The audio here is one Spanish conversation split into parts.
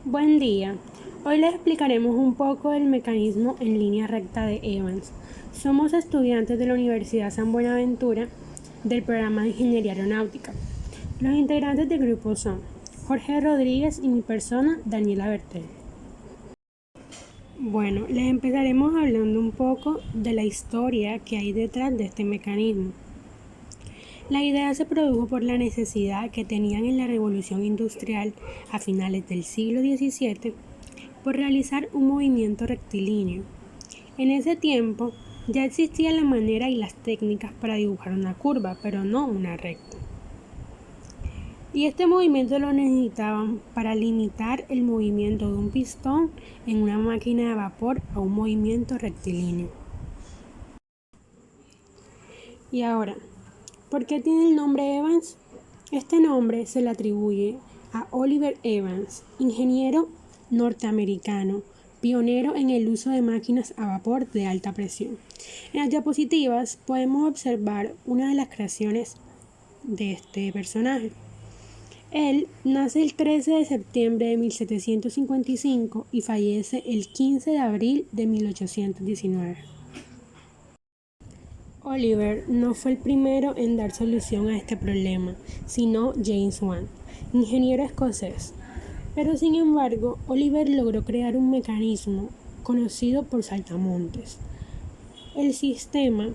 Buen día. Hoy les explicaremos un poco el mecanismo en línea recta de Evans. Somos estudiantes de la Universidad San Buenaventura del programa de Ingeniería Aeronáutica. Los integrantes del grupo son Jorge Rodríguez y mi persona, Daniela Bertel. Bueno, les empezaremos hablando un poco de la historia que hay detrás de este mecanismo. La idea se produjo por la necesidad que tenían en la Revolución Industrial a finales del siglo XVII por realizar un movimiento rectilíneo. En ese tiempo ya existía la manera y las técnicas para dibujar una curva, pero no una recta. Y este movimiento lo necesitaban para limitar el movimiento de un pistón en una máquina de vapor a un movimiento rectilíneo. Y ahora, ¿por qué tiene el nombre Evans? Este nombre se le atribuye a Oliver Evans, ingeniero norteamericano, pionero en el uso de máquinas a vapor de alta presión. En las diapositivas podemos observar una de las creaciones de este personaje. Él nace el 13 de septiembre de 1755 y fallece el 15 de abril de 1819. Oliver no fue el primero en dar solución a este problema, sino James Watt, ingeniero escocés. Pero sin embargo, Oliver logró crear un mecanismo conocido por saltamontes. El sistema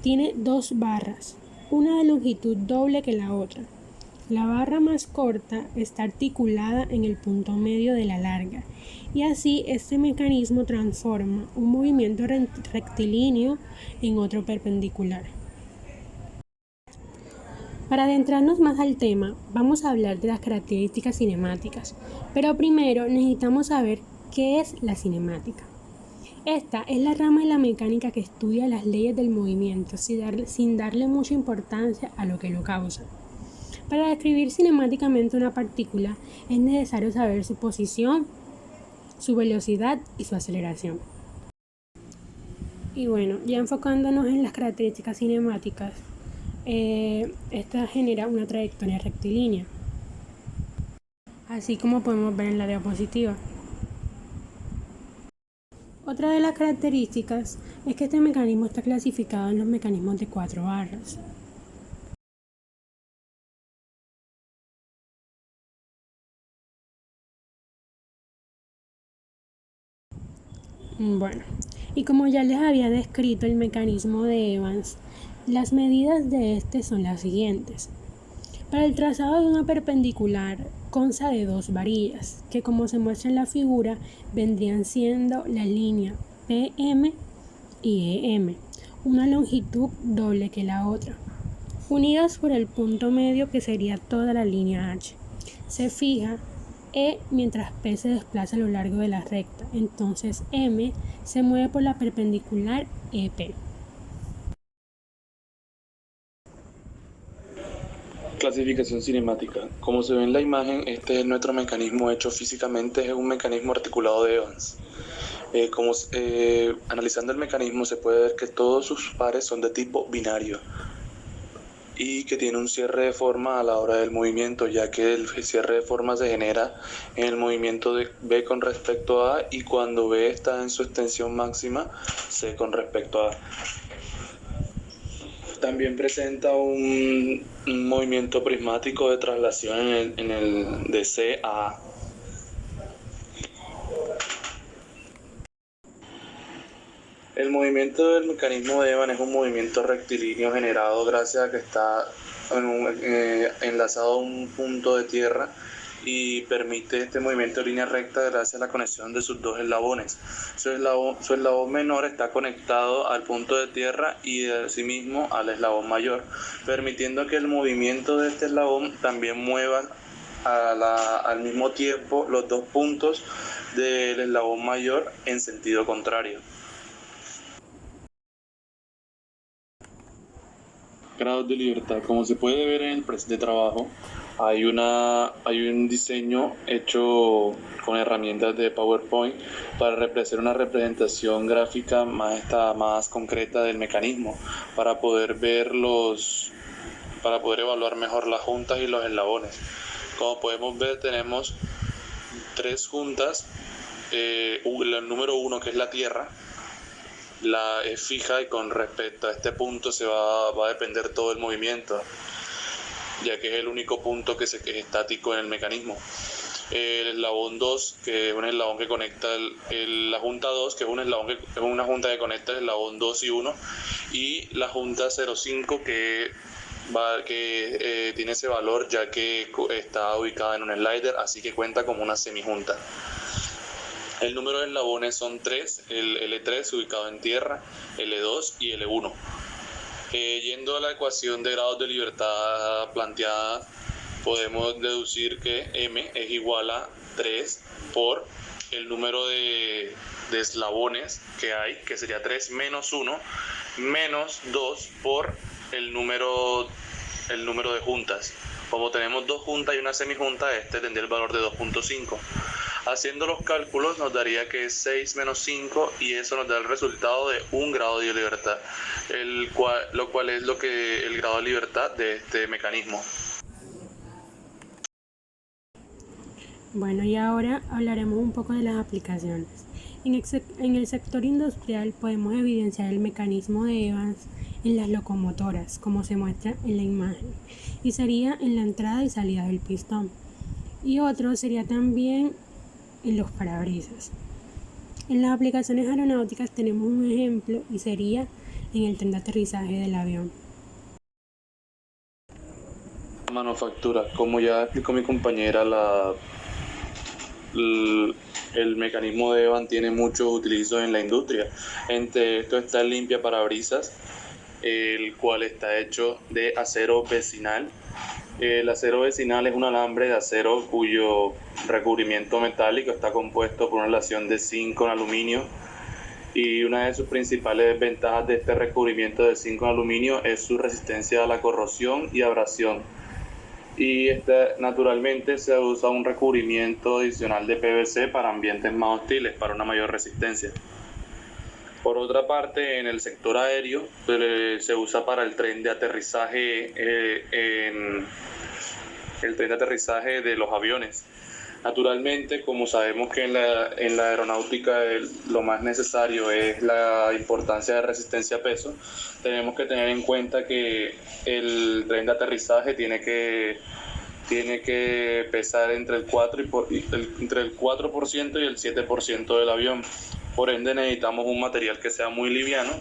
tiene dos barras, una de longitud doble que la otra. La barra más corta está articulada en el punto medio de la larga, y así este mecanismo transforma un movimiento rectilíneo en otro perpendicular. Para adentrarnos más al tema, vamos a hablar de las características cinemáticas, pero primero necesitamos saber qué es la cinemática. Esta es la rama de la mecánica que estudia las leyes del movimiento sin darle mucha importancia a lo que lo causa. Para describir cinemáticamente una partícula es necesario saber su posición, su velocidad y su aceleración. Y bueno, ya enfocándonos en las características cinemáticas, esta genera una trayectoria rectilínea, así como podemos ver en la diapositiva. Otra de las características es que este mecanismo está clasificado en los mecanismos de 4 barras. Bueno, y como ya les había descrito el mecanismo de Evans, las medidas de este son las siguientes. Para el trazado de una perpendicular consta de dos varillas, que como se muestra en la figura, vendrían siendo la línea PM y EM, una longitud doble que la otra, unidas por el punto medio que sería toda la línea H. Se fija E mientras P se desplaza a lo largo de la recta, entonces M se mueve por la perpendicular EP. Clasificación cinemática. Como se ve en la imagen, este es nuestro mecanismo hecho físicamente, es un mecanismo articulado de Evans. Analizando el mecanismo se puede ver que todos sus pares son de tipo binario y que tiene un cierre de forma a la hora del movimiento, ya que el cierre de forma se genera en el movimiento de B con respecto a A, y cuando B está en su extensión máxima, C con respecto a A. También presenta un movimiento prismático de traslación de C a A. El movimiento del mecanismo de Evans es un movimiento rectilíneo generado gracias a que está enlazado a un punto de tierra, y permite este movimiento de línea recta gracias a la conexión de sus dos eslabones. Su eslabón menor está conectado al punto de tierra y asimismo al eslabón mayor, permitiendo que el movimiento de este eslabón también mueva al mismo tiempo los dos puntos del eslabón mayor en sentido contrario. Grados de libertad. Como se puede ver en el presente trabajo, hay un diseño hecho con herramientas de PowerPoint para representar una representación gráfica más concreta del mecanismo, para poder evaluar mejor las juntas y los eslabones. Como podemos ver, tenemos tres juntas. El número 1, que es la tierra, es fija, y con respecto a este punto va a depender todo el movimiento, ya que es el único punto que es estático en el mecanismo. El eslabón 2, que es un eslabón que conecta la junta 2, que es una junta que conecta el eslabón 2 y 1, y la junta 0,5, que tiene ese valor ya que está ubicada en un slider, así que cuenta como una semijunta. El número de eslabones son 3, el L3 ubicado en tierra, L2 y L1. Yendo a la ecuación de grados de libertad planteada, podemos deducir que M es igual a 3 por el número de eslabones que hay, que sería 3 menos 1, menos 2 por el número de juntas. Como tenemos dos juntas y una semijunta, tendría el valor de 2.5. Haciendo los cálculos nos daría que es 6 menos 5, y eso nos da el resultado de 1 grado de libertad, lo cual es el grado de libertad de este mecanismo. Bueno, y ahora hablaremos un poco de las aplicaciones. En el sector industrial podemos evidenciar el mecanismo de Evans en las locomotoras, como se muestra en la imagen, y sería en la entrada y salida del pistón. Y otro sería también en los parabrisas. En las aplicaciones aeronáuticas tenemos un ejemplo, y sería en el tren de aterrizaje del avión. Manufactura, como ya explicó mi compañera, el mecanismo de Evans tiene muchos utilizos en la industria. Entre estos está el limpia parabrisas, el cual está hecho de acero vecinal. El acero vecinal es un alambre de acero cuyo recubrimiento metálico está compuesto por una relación de zinc con aluminio, y una de sus principales ventajas de este recubrimiento de zinc con aluminio es su resistencia a la corrosión y abrasión. Y naturalmente se usa un recubrimiento adicional de PVC para ambientes más hostiles, para una mayor resistencia. Por otra parte, en el sector aéreo se usa para el tren de aterrizaje, el tren de aterrizaje de los aviones. Naturalmente, como sabemos que en la aeronáutica lo más necesario es la importancia de resistencia a peso, tenemos que tener en cuenta que el tren de aterrizaje tiene que pesar entre el 4% y el 7% del avión. Por ende, necesitamos un material que sea muy liviano,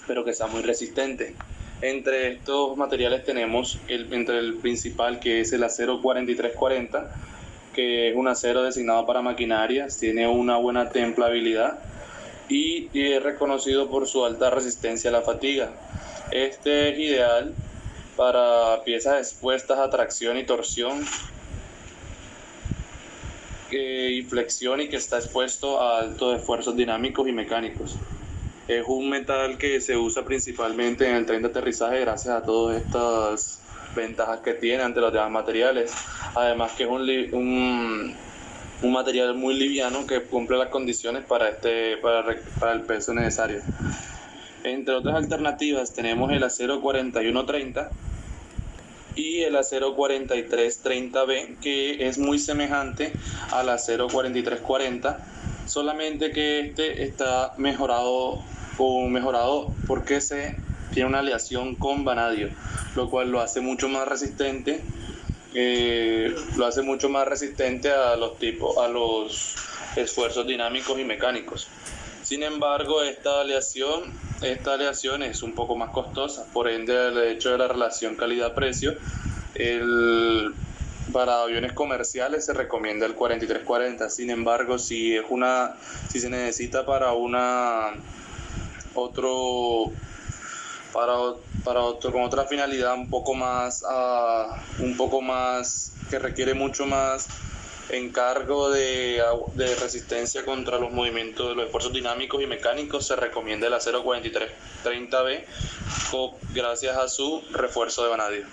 pero que sea muy resistente. Entre estos materiales tenemos el principal, que es el acero 4340, que es un acero designado para maquinarias, tiene una buena templabilidad y es reconocido por su alta resistencia a la fatiga. Este es ideal para piezas expuestas a tracción y torsión y flexión, y que está expuesto a altos esfuerzos dinámicos y mecánicos. Es un metal que se usa principalmente en el tren de aterrizaje gracias a todas estas ventajas que tiene ante los demás materiales. Además que es un material muy liviano que cumple las condiciones para el peso necesario. Entre otras alternativas tenemos el acero 4130 y el acero 4330B, que es muy semejante al acero 4340, solamente que este está mejorado porque tiene una aleación con vanadio, lo cual lo hace mucho más resistente. A los esfuerzos dinámicos y mecánicos. Sin embargo, esta aleación es un poco más costosa, por ende, el hecho de la relación calidad-precio, para aviones comerciales se recomienda el 4340. Sin embargo, si se necesita con otra finalidad un poco más que requiere mucho más encargo de resistencia contra los movimientos de los esfuerzos dinámicos y mecánicos, se recomienda el acero 4330B gracias a su refuerzo de vanadio.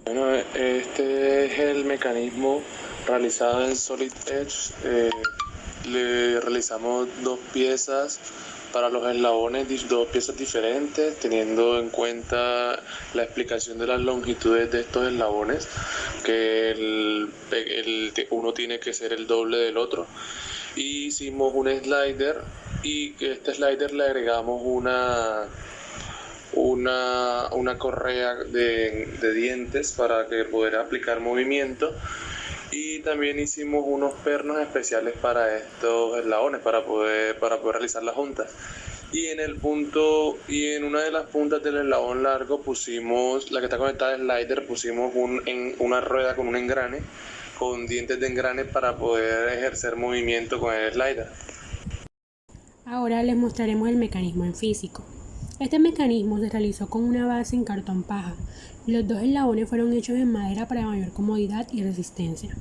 Bueno, este es el mecanismo realizado en Solid Edge. Le realizamos dos piezas para los eslabones, dos piezas diferentes, teniendo en cuenta la explicación de las longitudes de estos eslabones, que uno tiene que ser el doble del otro. Y hicimos un slider y que este slider le agregamos una correa de dientes para que poder aplicar movimiento. Y también hicimos unos pernos especiales para estos eslabones para poder realizar las juntas. Y en una de las puntas del eslabón largo pusimos, la que está conectada al slider, pusimos una rueda con un engrane, con dientes de engrane para poder ejercer movimiento con el slider. Ahora les mostraremos el mecanismo en físico. Este mecanismo se realizó con una base en cartón paja. Los dos eslabones fueron hechos en madera para mayor comodidad y resistencia.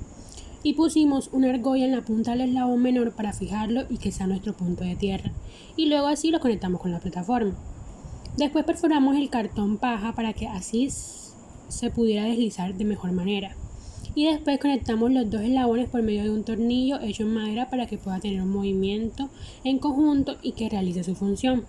Y pusimos una argolla en la punta del eslabón menor para fijarlo y que sea nuestro punto de tierra. Y luego así lo conectamos con la plataforma. Después perforamos el cartón paja para que así se pudiera deslizar de mejor manera. Y después conectamos los dos eslabones por medio de un tornillo hecho en madera para que pueda tener un movimiento en conjunto y que realice su función.